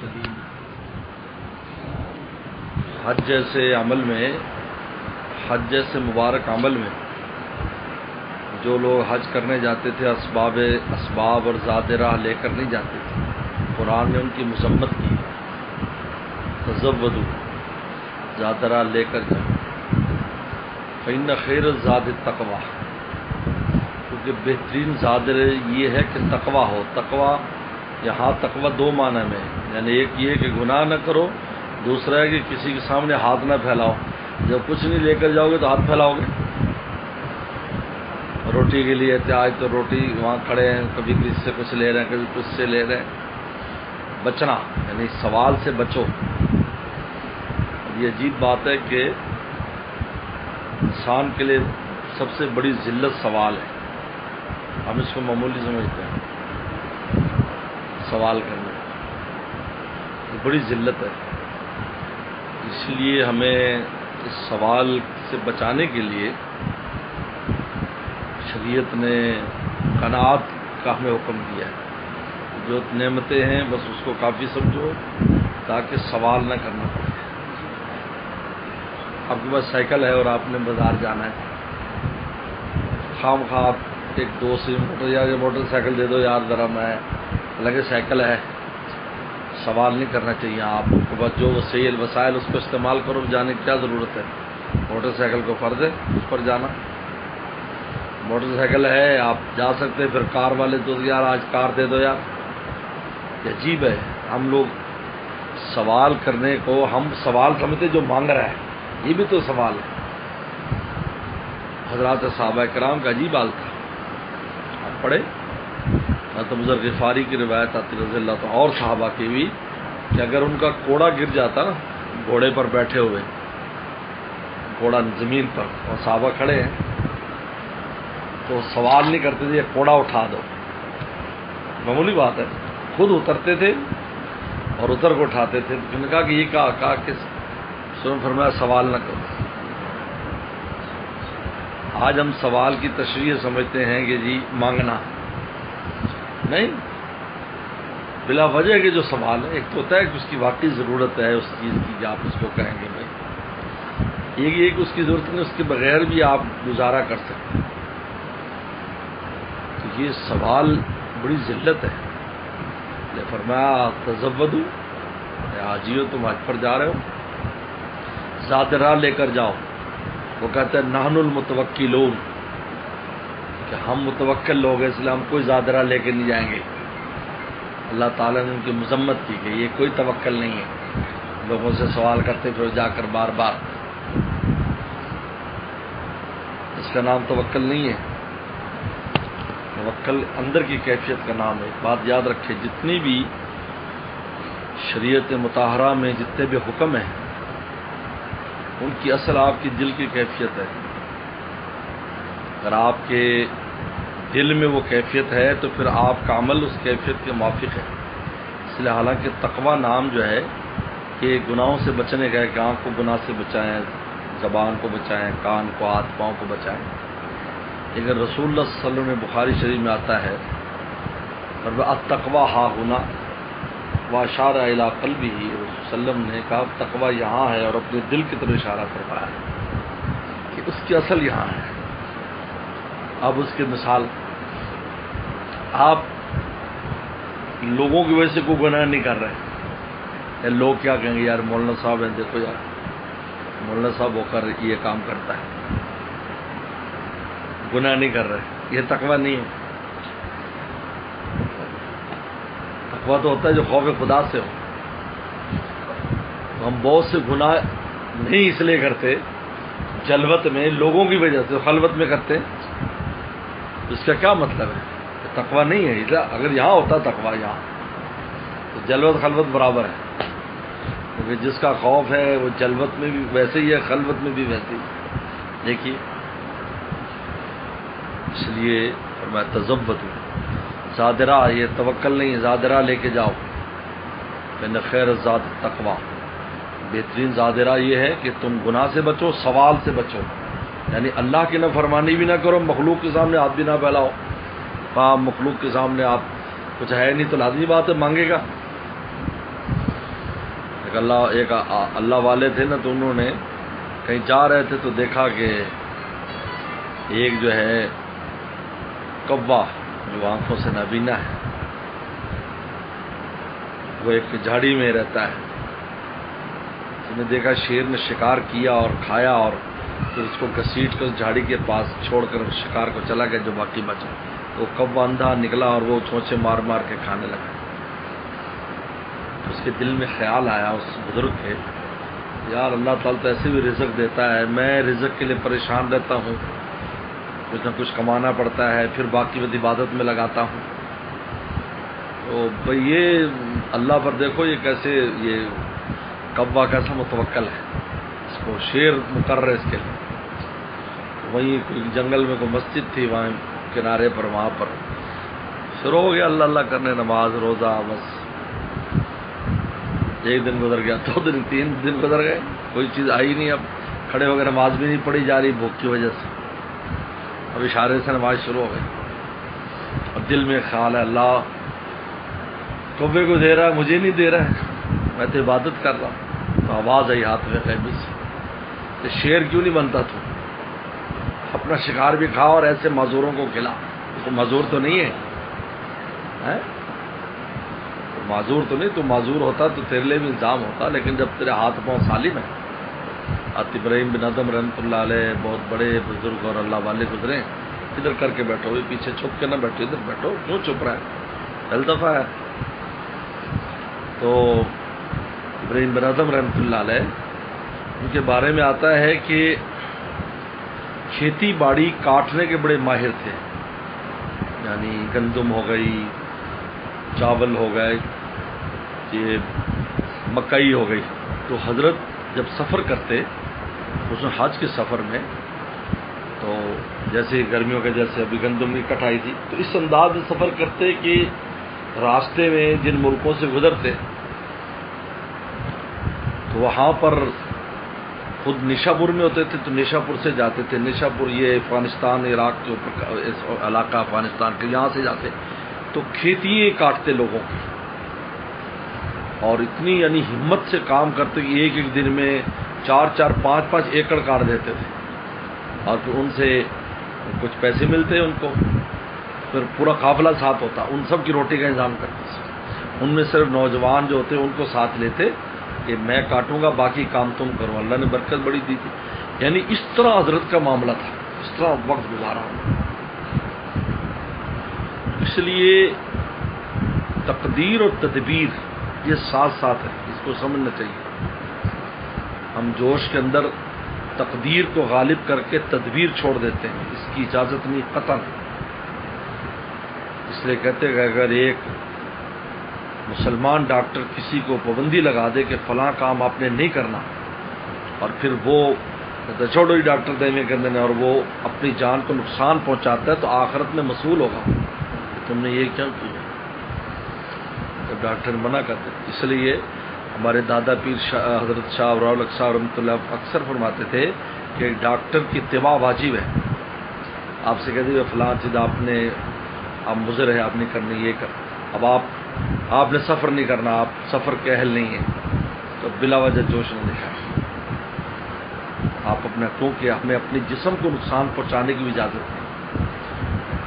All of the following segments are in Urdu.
المرسلین۔ حج جیسے عمل میں، حج جیسے مبارک عمل میں جو لوگ حج کرنے جاتے تھے اسباب اور ذات راہ لے کر نہیں جاتے تھے، قرآن نے ان کی مذمت کی، تزودوا، ذات راہ لے کر جاؤ، فإن خیر الزاد التقویٰ، کیونکہ بہترین زاد یہ ہے کہ تقویٰ ہو۔ تقویٰ یہاں تقویٰ دو معنی میں ہے، یعنی ایک یہ کہ گناہ نہ کرو، دوسرا ہے کہ کسی کے سامنے ہاتھ نہ پھیلاؤ۔ جب کچھ نہیں لے کر جاؤ گے تو ہاتھ پھیلاؤ گے۔ روٹی کے لیے آج تو روٹی وہاں کھڑے ہیں، کبھی کسی سے کچھ لے رہے ہیں، کبھی کچھ سے لے رہے ہیں۔ بچنا یعنی سوال سے بچو۔ یہ عجیب بات ہے کہ انسان کے لیے سب سے بڑی ذلت سوال ہے۔ ہم اس کو معمولی سمجھتے ہیں، سوال کرنا یہ بڑی ذلت ہے۔ اس لیے ہمیں اس سوال سے بچانے کے لیے شریعت نے قناعت کا ہمیں حکم دیا ہے۔ جو نعمتیں ہیں بس اس کو کافی سمجھو تاکہ سوال نہ کرنا پڑے۔ آپ کے پاس سائیکل ہے اور آپ نے بازار جانا ہے، خام خواہ ایک دوست سے موٹر سائیکل دے دو یار ذرا، میں لگے سائیکل ہے، سوال نہیں کرنا چاہیے۔ آپ کے پاس جو وسائل اس کو استعمال کرو، جانے کی کیا ضرورت ہے؟ موٹر سائیکل کو فرض ہے اس پر جانا۔ موٹر سائیکل ہے آپ جا سکتے ہیں، پھر کار والے تو یار آج کار دے دو یار۔ یہ عجیب ہے، ہم لوگ سوال کرنے کو ہم سوال سمجھتے جو مانگ رہا ہے، یہ بھی تو سوال ہے۔ حضرات صحابہ کرام کا عجیب حال تھا، آپ پڑھے حضرت ابو ذر غفاری کی روایت آتی رضی اللہ عنہ، اور صحابہ کی بھی، کہ اگر ان کا کوڑا گر جاتا نا، گھوڑے پر بیٹھے ہوئے، گھوڑا زمین پر اور صحابہ کھڑے ہیں، تو سوال نہیں کرتے تھے یہ کوڑا اٹھا دو، معمولی بات ہے، خود اترتے تھے اور اتر کو اٹھاتے تھے۔ تو نے کہا کہ یہ کہا کہ سن فرمایا سوال نہ کرو۔ آج ہم سوال کی تشریح سمجھتے ہیں کہ جی مانگنا نہیں، بلا وجہ کے جو سوال ہے، ایک تو ہوتا ہے کہ اس کی واقعی ضرورت ہے اس چیز کی، آپ اس کو کہیں گے بھائی، یہ کہ اس کی ضرورت نہیں، اس کے بغیر بھی آپ گزارا کر سکتے ہیں۔ تو یہ سوال بڑی ذلت ہے۔ فرمایا تزودوا، حاجیو تم حج پر جا رہے ہو، ذات راہ لے کر جاؤ۔ وہ کہتے ہیں نحن المتوکلون، کہ ہم متوکل لوگ ہیں، اس لیے ہم کوئی ذات راہ لے کے نہیں جائیں گے۔ اللہ تعالیٰ نے ان کی مذمت کی کہ یہ کوئی توکل نہیں ہے، لوگوں سے سوال کرتے پھر جا کر بار بار، اس کا نام توکل نہیں ہے۔ توکل اندر کی کیفیت کا نام ہے۔ بات یاد رکھے، جتنی بھی شریعت مطہرہ میں جتنے بھی حکم ہیں، ان کی اصل آپ کی دل کی کیفیت ہے۔ اگر آپ کے دل میں وہ کیفیت ہے تو پھر آپ کا عمل اس کیفیت کے موافق ہے۔ اس لیے حالانکہ تقویٰ نام جو ہے کہ گناہوں سے بچنے کا ہے، کہ آنکھ کو گناہ سے بچائیں، زبان کو بچائیں، کان کو، ہاتھ پاؤں کو بچائیں، لیکن رسول اللہ صلی اللہ علیہ وسلم نے بخاری شریف میں آتا ہے التقویٰ ہا ہنا واشار الی قلبہ، رسول اللہ صلی اللہ علیہ وسلم نے کہا تقویٰ یہاں ہے، اور اپنے دل کی طرف اشارہ فرمایا کہ اس کی اصل یہاں ہے۔ اب اس کی مثال، آپ لوگوں کی وجہ سے کوئی گناہ نہیں کر رہے، لوگ کیا کہیں گے یار مولانا صاحب ہیں، دیکھو یار مولانا صاحب ہو کر یہ کام کرتا ہے، گناہ نہیں کر رہے، یہ تقویٰ نہیں ہے۔ تقویٰ تو ہوتا ہے جو خوف خدا سے ہو۔ ہم بہت سے گناہ نہیں اس لیے کرتے جلوت میں، لوگوں کی وجہ سے خلوت میں کرتے، اس کا کیا مطلب ہے؟ تقویٰ نہیں ہے۔ اگر یہاں ہوتا تقویٰ یہاں، تو جلوت خلوت برابر ہے، کیونکہ جس کا خوف ہے وہ جلوت میں بھی ویسے ہی ہے، خلوت میں بھی ویسے ہی۔ دیکھیے، اس لیے فرمایا تزودوا، ذات راہ، یہ توکل نہیں، ذات راہ لے کے جاؤ۔ فإن خیر الزاد التقویٰ، بہترین ذات راہ یہ ہے کہ تم گناہ سے بچو، سوال سے بچو، یعنی اللہ کی نافرمانی بھی نہ کرو، مخلوق کے سامنے ہاتھ بھی نہ پھیلاؤ۔ مخلوق کے سامنے آپ کچھ ہے نہیں تو لازمی بات ہے مانگے گا، ایک اللہ والے تھے نا، تو انہوں نے کہیں جا رہے تھے تو دیکھا کہ ایک جو ہے کوا جو آنکھوں سے نابینا ہے، وہ ایک جھاڑی میں رہتا ہے. اس نے دیکھا شیر نے شکار کیا اور کھایا، اور پھر اس کو گھسیٹ کر اس جھاڑی کے پاس چھوڑ کر اس شکار کو چلا گیا جو باقی بچا. تو کوا اندھا نکلا اور وہ چونچے مار مار کے کھانے لگا. اس کے دل میں خیال آیا اس بزرگ کے، یار اللہ تعالیٰ تو ایسے بھی رزق دیتا ہے، میں رزق کے لیے پریشان رہتا ہوں، کچھ نہ کچھ کمانا پڑتا ہے، پھر باقی وقت عبادت میں لگاتا ہوں. تو بھئی یہ اللہ پر دیکھو یہ کیسے، یہ کوا کیسا متوکل ہے، اس کو شیر مقرر ہے اس کے لیے. وہیں کوئی جنگل میں کوئی مسجد تھی، وہاں کنارے پر، وہاں پر شروع ہو گیا اللہ اللہ کرنے، نماز روزہ. بس ایک دن گزر گیا، 2 دن، 3 دن گزر گئے، کوئی چیز آئی نہیں. اب کھڑے ہو گئے، نماز بھی نہیں پڑھی جا رہی بھوک کی وجہ سے. اب اشارے سے نماز شروع ہو گئی، اور دل میں خیال ہے اللہ کوے کو دے رہا ہے، مجھے نہیں دے رہا ہے، میں تو عبادت کر رہا ہوں. تو آواز آئی ہاتھ میں قیبی سے کہ شیر کیوں نہیں بنتا تو، اپنا شکار بھی کھا اور ایسے معذوروں کو کھلا. تو معذور تو نہیں ہے، معذور تو نہیں، تو معذور ہوتا تو تیرے لیے بھی الزام ہوتا. لیکن جب تیرے ہاتھ پاؤں سالم ہے. ابراہیم بن ادم رحمۃ اللہ علیہ بہت بڑے بزرگ اور اللہ والے گزرے. ادھر کر کے بیٹھو، پیچھے چھپ کے نہ بیٹھو، ادھر بیٹھو، کیوں چھپ رہا ہے، الطفا ہے. تو ابراہیم بن ادم رحمۃ اللہ علیہ، ان کے بارے میں آتا ہے کہ کھیتی باڑی کاٹنے کے بڑے ماہر تھے. یعنی گندم ہو گئی، چاول ہو گئے، یہ مکئی ہو گئی. تو حضرت جب سفر کرتے، اس میں حج کے سفر میں، تو جیسے گرمیوں کے جیسے ابھی گندم کی کٹائی تھی، تو اس انداز میں سفر کرتے کہ راستے میں جن ملکوں سے گزرتے تو وہاں پر خود نیشاپور میں ہوتے تھے، تو نیشاپور سے جاتے تھے. نیشاپور یہ افغانستان عراق کے اوپر اس علاقہ افغانستان کے، یہاں سے جاتے تو کھیتی کاٹتے لوگوں کی، اور اتنی یعنی ہمت سے کام کرتے کہ ایک ایک دن میں 4-4 5-5 ایکڑ کاٹ دیتے تھے. اور پھر ان سے کچھ پیسے ملتے ان کو، پھر پورا قافلہ ساتھ ہوتا، ان سب کی روٹی کا انتظام کرتے. ان میں صرف نوجوان جو ہوتے ان کو ساتھ لیتے کہ میں کاٹوں گا، باقی کام تم کرو. اللہ نے برکت بڑی دی تھی. یعنی اس طرح حضرت کا معاملہ تھا، اس طرح وقت گزارا. اس لیے تقدیر اور تدبیر یہ ساتھ ساتھ ہے، اس کو سمجھنا چاہیے. ہم جوش کے اندر تقدیر کو غالب کر کے تدبیر چھوڑ دیتے ہیں، اس کی اجازت نہیں قطعاً. اس لیے کہتے ہیں کہ اگر ایک مسلمان ڈاکٹر کسی کو پابندی لگا دے کہ فلاں کام آپ نے نہیں کرنا، اور پھر وہ چھوڑو ہی ڈاکٹر دے میں کر دینا، اور وہ اپنی جان کو نقصان پہنچاتا ہے، تو آخرت میں مسئول ہوگا کہ تم نے یہ کیوں کیا. جب ڈاکٹر منع کرتے، اس لیے ہمارے دادا پیر حضرت شاہ ابرالحق صاحب رحمۃ اللہ اکثر فرماتے تھے کہ ڈاکٹر کی اتباع واجب ہے. آپ سے کہتے ہیں فلاں چیز آپ مضر ہے، آپ نہیں کرنی، یہ کر. اب آپ نے سفر نہیں کرنا، آپ سفر کے اہل نہیں ہیں، تو بلا وجہ جوش نہ دکھائیں. آپ اپنا، کیونکہ ہمیں اپنے جسم کو نقصان پہنچانے کی بھی اجازت نہیں.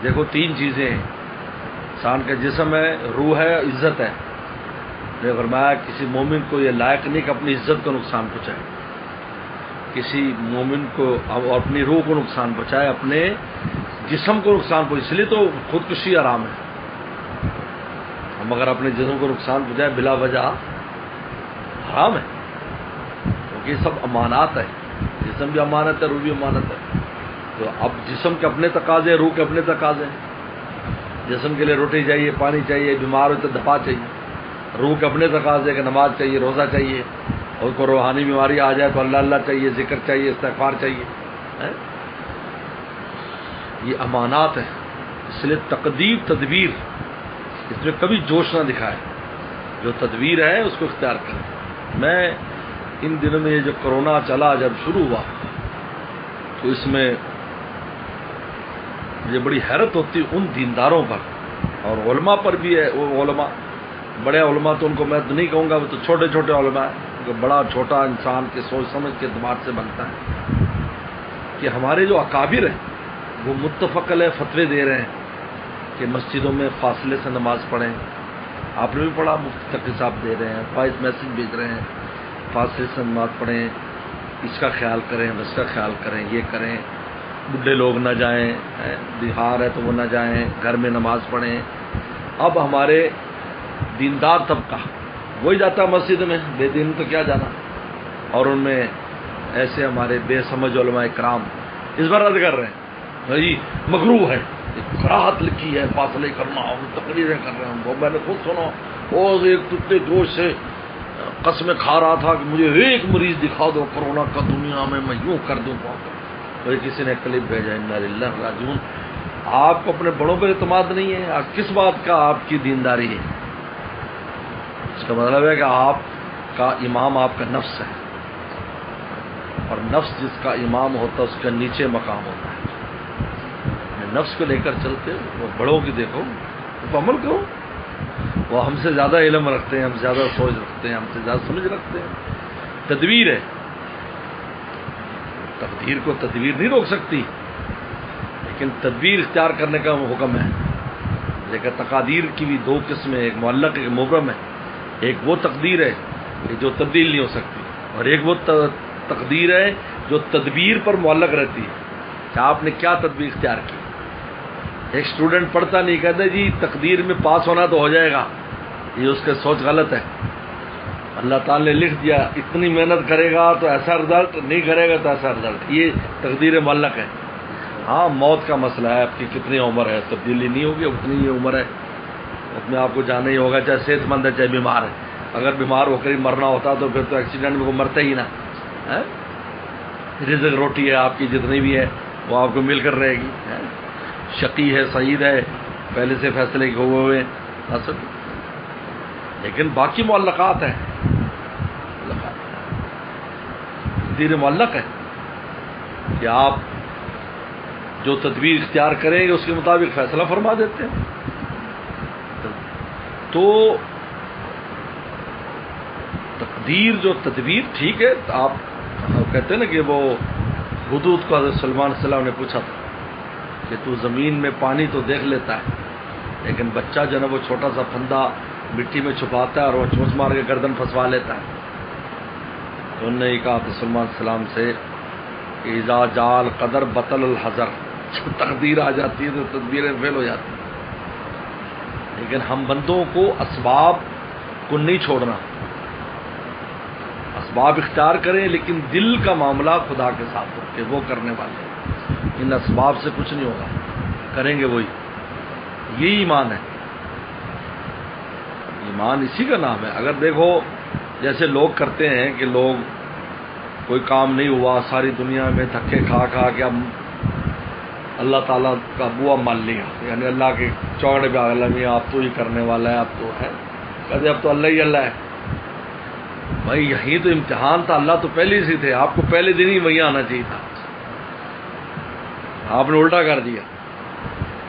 دیکھو 3 چیزیں ہیں، انسان کا جسم ہے، روح ہے، عزت ہے. نے فرمایا کسی مومن کو یہ لائق نہیں کہ اپنی عزت کو نقصان پہنچائے، کسی مومن کو اپنی روح کو نقصان پہنچائے، اپنے جسم کو نقصان پہنچائے. اس لیے تو خودکشی حرام ہے. ہم اگر اپنے جسم کو نقصان پہنچائے بلا وجہ، حرام ہے، کیونکہ یہ سب امانات ہے. جسم بھی امانت ہے، روح بھی امانت ہے. تو اب جسم کے اپنے تقاضے، روح کے اپنے تقاضے. جسم کے لیے روٹی چاہیے، پانی چاہیے، بیمار ہو تو دوا چاہیے. روح کے اپنے تقاضے کہ نماز چاہیے، روزہ چاہیے، اور کوئی روحانی بیماری آ جائے تو اللہ اللہ چاہیے، ذکر چاہیے، استغفار چاہیے. یہ امانات ہیں. اس لیے تقدیر تدبیر اس میں کبھی جوش نہ دکھائے. جو تدبیر ہے اس کو اختیار کریں. میں ان دنوں میں یہ جو کرونا چلا، جب شروع ہوا تو اس میں مجھے بڑی حیرت ہوتی ان دینداروں پر اور علماء پر بھی ہے. وہ علماء بڑے علماء تو ان کو میں تو نہیں کہوں گا، وہ تو چھوٹے چھوٹے علماء ہیں، بڑا چھوٹا انسان کے سوچ سمجھ کے اعتبار سے بنتا ہے کہ ہمارے جو اکابر ہیں وہ متفق علیہ فتوے دے رہے ہیں کہ مسجدوں میں فاصلے سے نماز پڑھیں. آپ نے بھی پڑھا، مفتی تقی صاحب دے رہے ہیں، وائس میسج بھیج رہے ہیں، فاصلے سے نماز پڑھیں، اس کا خیال کریں، اس کا خیال کریں، یہ کریں. بڈھے لوگ نہ جائیں، بہار ہے تو وہ نہ جائیں، گھر میں نماز پڑھیں. اب ہمارے دیندار طبقہ وہی جاتا مسجد میں، بے دین تو کیا جانا. اور ان میں ایسے ہمارے بے سمجھ علماء کرام اس پر رد کر رہے ہیں، بھائی مکروہ ہے، کراہت لکھی ہے فاصلے کرنا، ہم تقریریں کر رہے ہیں. وہ میں نے خود سنا، اور ایک ٹوٹے جوش سے قسمیں کھا رہا تھا کہ مجھے ایک مریض دکھا دو کورونا کا دنیا میں یوں کر دوں. کوئی کسی نے کلپ بھیجا، انا للہ و راجعون. آپ کو اپنے بڑوں پر اعتماد نہیں ہے، آپ کس بات کا آپ کی دینداری ہے؟ اس کا مطلب ہے کہ آپ کا امام آپ کا نفس ہے، اور نفس جس کا امام ہوتا ہے اس کا نیچے مقام ہوتا ہے. نفس کو لے کر چلتے وہ بڑوں کی دیکھو، وہ عمل کرو. وہ ہم سے زیادہ علم رکھتے ہیں، ہم سے زیادہ سوچ رکھتے ہیں، ہم سے زیادہ سمجھ رکھتے ہیں. تدبیر ہے، تقدیر کو تدبیر نہیں روک سکتی، لیکن تدبیر اختیار کرنے کا حکم ہے. لیکن تقادیر کی بھی دو قسمیں، ایک معلق ایک مبرم ہے. ایک وہ تقدیر ہے کہ جو تبدیل نہیں ہو سکتی، اور ایک وہ تقدیر ہے جو تدبیر پر معلق رہتی ہے کہ آپ نے کیا تدبیر اختیار کی. ایک اسٹوڈنٹ پڑھتا نہیں، کہتے جی تقدیر میں پاس ہونا تو ہو جائے گا، یہ اس کا سوچ غلط ہے. اللہ تعالی نے لکھ دیا اتنی محنت کرے گا تو ایسا رزلٹ، نہیں کرے گا تو ایسا رزلٹ، یہ تقدیر معلق ہے. ہاں موت کا مسئلہ ہے، آپ کی کتنی عمر ہے، تبدیلی نہیں ہوگی، اتنی ہی عمر ہے، اس میں آپ کو جانا ہی ہوگا، چاہے صحت مند ہے چاہے بیمار ہے. اگر بیمار ہو کر ہی مرنا ہوتا تو پھر تو ایکسیڈنٹ میں کو مرتا ہی نا. رزق روٹی ہے آپ کی جتنی بھی ہے وہ آپ کو مل کر رہے گی. شقی ہے سعید ہے پہلے سے فیصلے ہوئے ہوئے اصل. لیکن باقی معلقات ہیں، تقدیر معلق ہے کہ آپ جو تدبیر اختیار کریں گے اس کے مطابق فیصلہ فرما دیتے ہیں. تو تقدیر جو تدبیر ٹھیک ہے. آپ کہتے ہیں نا کہ وہ حدود کو حضرت سلمان صلی اللہ علیہ وسلم نے پوچھا تھا کہ تو زمین میں پانی تو دیکھ لیتا ہے لیکن بچہ جو ہے وہ چھوٹا سا پھندا مٹی میں چھپاتا ہے اور وہ چونچ مار کے گردن پھنسوا لیتا ہے. تو انہوں نے یہ کہا تو سلمان السلام سے کہ اذا جال قدر بطل الحذر، جب تقدیر آ جاتی ہے تو تدبیریں فیل ہو جاتی ہیں. لیکن ہم بندوں کو اسباب کو نہیں چھوڑنا، اسباب اختیار کریں لیکن دل کا معاملہ خدا کے ساتھ رکھے، وہ کرنے والے. ان اسباب سے کچھ نہیں ہوگا، کریں گے وہی. یہی ایمان ہے، ایمان اسی کا نام ہے. اگر دیکھو جیسے لوگ کرتے ہیں کہ لوگ کوئی کام نہیں ہوا، ساری دنیا میں دھکے کھا کھا کے اب اللہ تعالیٰ کا بوا مان لیا، یعنی اللہ کے چوکڑے پہ اللہ میاں آپ تو ہی کرنے والا ہے، اب تو ہے، کہتے اب تو اللہ ہی اللہ ہے. بھائی یہی تو امتحان تھا، اللہ تو پہلے سے تھے، آپ کو پہلے دن ہی وہیں آنا چاہیے تھا. آپ نے الٹا کر دیا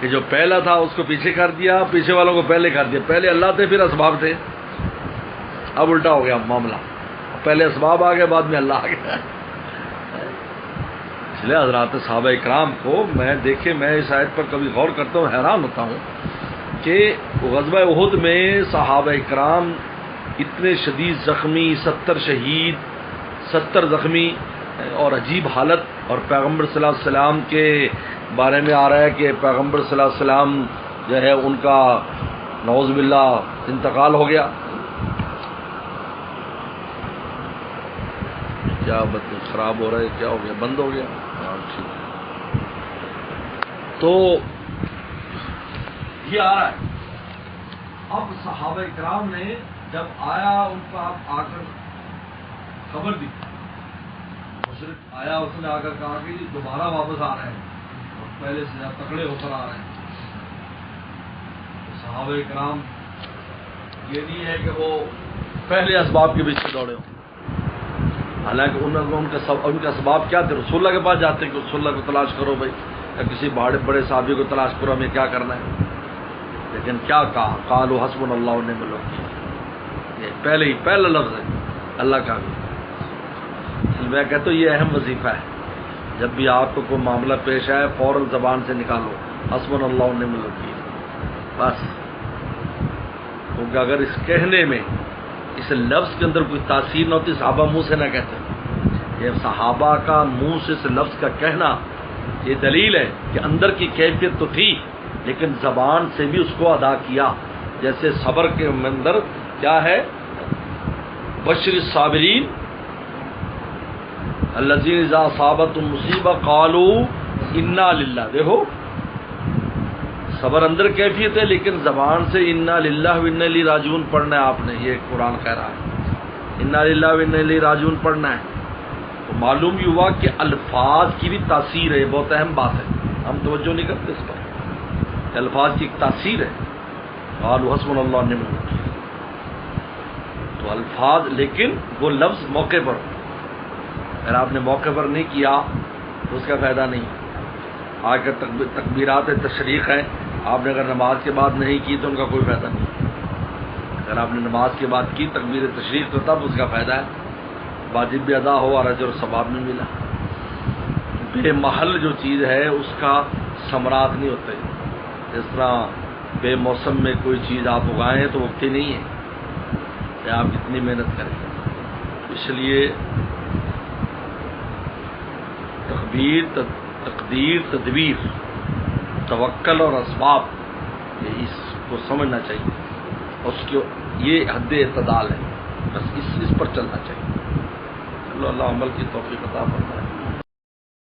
کہ جو پہلا تھا اس کو پیچھے کر دیا، پیچھے والوں کو پہلے کر دیا. پہلے اللہ تھے پھر اسباب تھے، اب الٹا ہو گیا معاملہ، پہلے اسباب آ گئے بعد میں اللہ آ گیا. اس لیے حضرات صحابہ اکرام کو میں اس آیت پر کبھی غور کرتا ہوں، حیران ہوتا ہوں کہ غزوہ احد میں صحابہ اکرام اتنے شدید زخمی، 70 شہید، 70 زخمی اور عجیب حالت. اور پیغمبر صلی اللہ علیہ وسلم کے بارے میں آ رہا ہے کہ پیغمبر صلی اللہ علیہ وسلم جو ہے ان کا نعوذ باللہ انتقال ہو گیا. کیا خراب ہو رہا ہے، کیا ہو گیا، بند ہو گیا. تو یہ آ رہا ہے. اب صحابہ کرام نے جب آیا ان کا آ کر خبر دی، مشرک آیا، اس نے آ کر کہا کہ دوبارہ واپس آ رہے ہیں اور پہلے سے زیادہ تکڑے ہو کر آ رہے ہیں. صحابہ کرام یہ نہیں ہے کہ وہ پہلے اسباب کے پیچھے دوڑے ہوں، حالانکہ ان کا اسباب کیا تھے؟ رسول اللہ کے پاس جاتے کہ رسول اللہ کو تلاش کرو بھائی، یا کسی بڑے صحابی کو تلاش کرو، ہمیں کیا کرنا ہے. لیکن کیا کہا؟ قالوا حسبنا اللہ ونعم الوکیل، یہ پہلا لفظ ہے اللہ کا بھی۔ میں کہتا ہوں یہ اہم وظیفہ ہے، جب بھی آپ کو کوئی معاملہ پیش آئے فوراً زبان سے نکالو حسبنا اللہ ونعم الوکیل، بس۔ کیونکہ اگر اس کہنے میں، اس لفظ کے اندر کوئی تاثیر نہ ہوتی، صحابہ منہ سے نہ کہتے۔ یہ صحابہ کا منہ سے اس لفظ کا کہنا یہ دلیل ہے کہ اندر کی کیفیت تو تھی لیکن زبان سے بھی اس کو ادا کیا۔ جیسے صبر کے اندر کیا ہے؟ بشر الصابرین الذین اذا اصابتهم مصیبہ قالوا انا للہ۔ دیکھو صبر اندر کیفیت ہے لیکن زبان سے انا للہ و انا الیہ راجعون پڑھنا ہے آپ نے، یہ قرآن کہہ رہا ہے انا للہ و انا الیہ راجعون پڑھنا ہے۔ تو معلوم یہ ہوا کہ الفاظ کی بھی تاثیر ہے، یہ بہت اہم بات ہے، ہم توجہ نہیں کرتے اس پر کہ الفاظ کی ایک تاثیر ہے۔ قالوا حسبنا اللہ ونعم الوکیل، تو الفاظ، لیکن وہ لفظ موقع پر، اگر آپ نے موقع پر نہیں کیا تو اس کا فائدہ نہیں۔ آج کا تکبیرات تشریق ہیں، آپ نے اگر نماز کے بعد نہیں کی تو ان کا کوئی فائدہ نہیں۔ اگر آپ نے نماز کے بعد کی تکبیر تشریق تو تب اس کا فائدہ ہے، واجب بھی ادا ہو اور اجر و ثواب بھی ملا۔ بے محل جو چیز ہے اس کا ثمرات نہیں ہوتے، جس طرح بے موسم میں کوئی چیز آپ اگائیں تو وقتی نہیں ہے کہ آپ کتنی محنت کریں۔ اس لیے تقدیر، تدبیر، توکل اور اسباب، یہ اس کو سمجھنا چاہیے، اس کو یہ حد اعتدال ہے، بس اس پر چلنا چاہیے۔ اللہ عمل کی توفیق عطا فرمائے۔